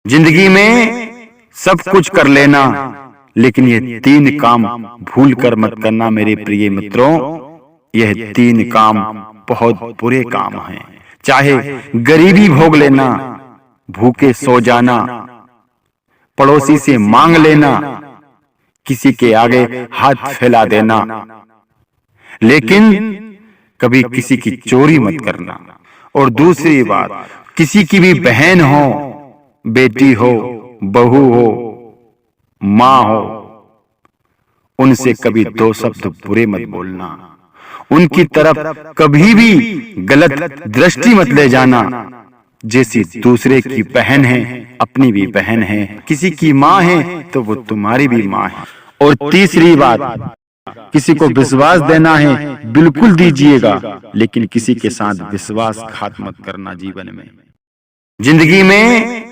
जिंदगी में सब कुछ कर लेना, लेकिन ये 3 काम भूल कर मत करना मेरे प्रिय मित्रों। यह 3 काम बहुत बुरे काम हैं। चाहे गरीबी भोग लेना, भूखे सो जाना, पड़ोसी से मांग लेना, किसी के आगे हाथ फैला देना, लेकिन कभी किसी की चोरी मत करना। और दूसरी बात, किसी की भी बहन हो, बेटी हो, बहू हो, मां हो, उनसे कभी 2 शब्द बुरे मत बोलना। उनकी तरफ कभी भी गलत दृष्टि मत ले जाना। जैसी दूसरे की बहन है, अपनी भी बहन है। किसी की मां है तो वो तुम्हारी भी मां है। और तीसरी बात, किसी को विश्वास देना है बिल्कुल दीजिएगा, लेकिन किसी के साथ विश्वासघात मत करना। जीवन में, जिंदगी में